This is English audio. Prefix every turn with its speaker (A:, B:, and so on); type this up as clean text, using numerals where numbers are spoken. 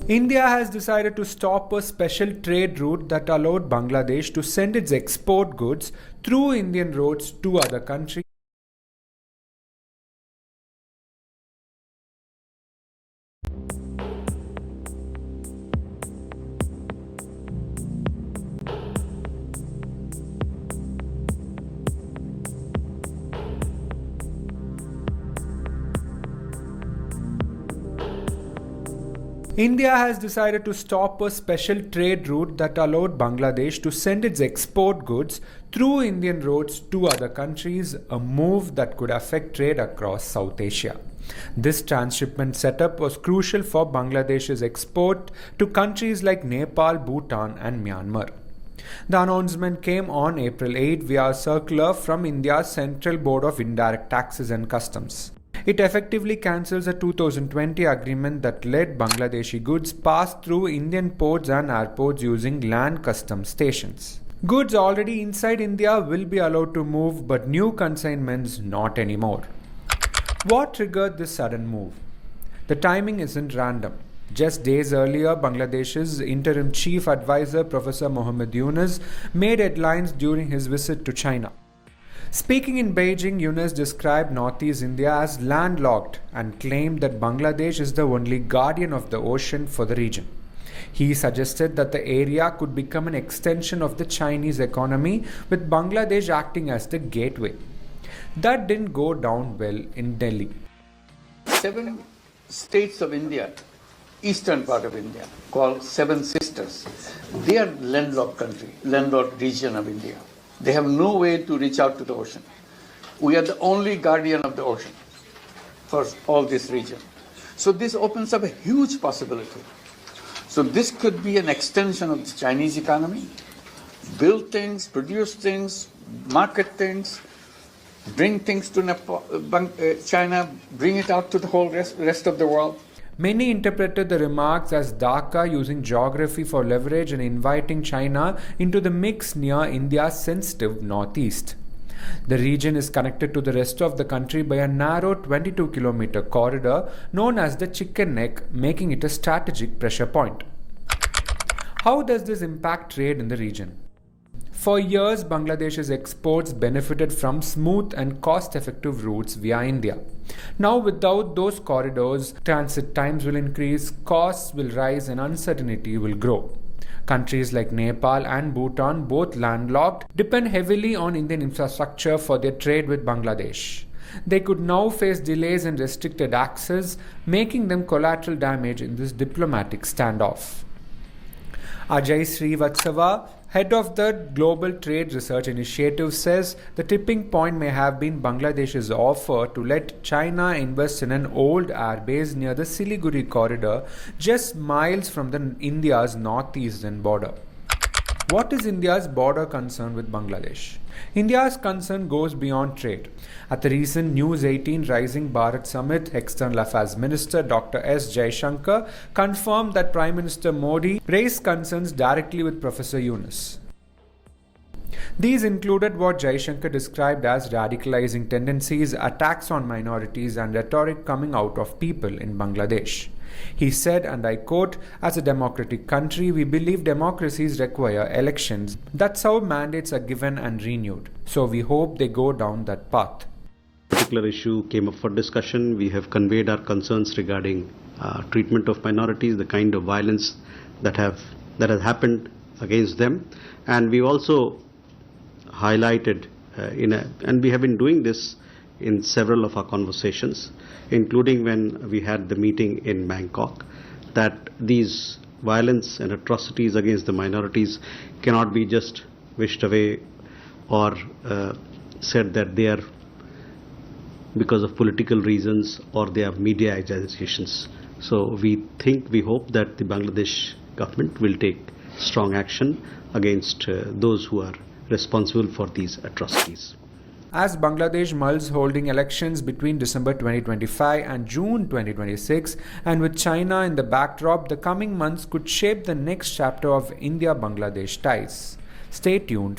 A: India has decided to stop a special trade route that allowed Bangladesh to send its export goods through Indian roads to other countries. India has decided to stop a special trade route that allowed Bangladesh to send its export goods through Indian roads to other countries, a move that could affect trade across South Asia. This transshipment setup was crucial for Bangladesh's export to countries like Nepal, Bhutan, and Myanmar. The announcement came on April 8 via a circular from India's Central Board of Indirect Taxes and Customs. It effectively cancels a 2020 agreement that let Bangladeshi goods pass through Indian ports and airports using land customs stations. Goods already inside India will be allowed to move, but new consignments not anymore. What triggered this sudden move? The timing isn't random. Just days earlier, Bangladesh's interim chief advisor Professor Mohammed Yunus made headlines during his visit to China. Speaking in Beijing, Yunus described Northeast India as landlocked and claimed that Bangladesh is the only guardian of the ocean for the region. He suggested that the area could become an extension of the Chinese economy, with Bangladesh acting as the gateway. That didn't go down well in Delhi.
B: 7 states of India, eastern part of India, called Seven Sisters, they are landlocked country, landlocked region of India. They have no way to reach out to the ocean. We are the only guardian of the ocean for all this region. So this opens up a huge possibility. So this could be an extension of the Chinese economy, build things, produce things, market things, bring things to China, bring it out to the whole rest of the world.
A: Many interpreted the remarks as Dhaka using geography for leverage and inviting China into the mix near India's sensitive northeast. The region is connected to the rest of the country by a narrow 22-kilometer corridor known as the Chicken Neck, making it a strategic pressure point. How does this impact trade in the region? For years, Bangladesh's exports benefited from smooth and cost-effective routes via India. Now, without those corridors, transit times will increase, costs will rise, and uncertainty will grow. Countries like Nepal and Bhutan, both landlocked, depend heavily on Indian infrastructure for their trade with Bangladesh. They could now face delays and restricted access, making them collateral damage in this diplomatic standoff. Ajay Srivatsava, head of the Global Trade Research Initiative, says the tipping point may have been Bangladesh's offer to let China invest in an old airbase near the Siliguri corridor, just miles from India's northeastern border. What is India's border concern with Bangladesh? India's concern goes beyond trade. At the recent News 18 Rising Bharat Summit, External Affairs Minister Dr. S. Jaishankar confirmed that Prime Minister Modi raised concerns directly with Professor Yunus. These included what Jaishankar described as radicalizing tendencies, attacks on minorities, and rhetoric coming out of people in Bangladesh. He said, and I quote, "As a democratic country, we believe democracies require elections. That's how mandates are given and renewed. So we hope they go down that path."
C: Particular issue came up for discussion. We have conveyed our concerns regarding treatment of minorities, the kind of violence that has happened against them, and we also highlighted and we have been doing this in several of our conversations, including when we had the meeting in Bangkok, that these violence and atrocities against the minorities cannot be just wished away or said that they are because of political reasons or they are media agitations. So we hope that the Bangladesh government will take strong action against those who are responsible for these atrocities.
A: As Bangladesh mulls holding elections between December 2025 and June 2026, and with China in the backdrop, the coming months could shape the next chapter of India-Bangladesh ties. Stay tuned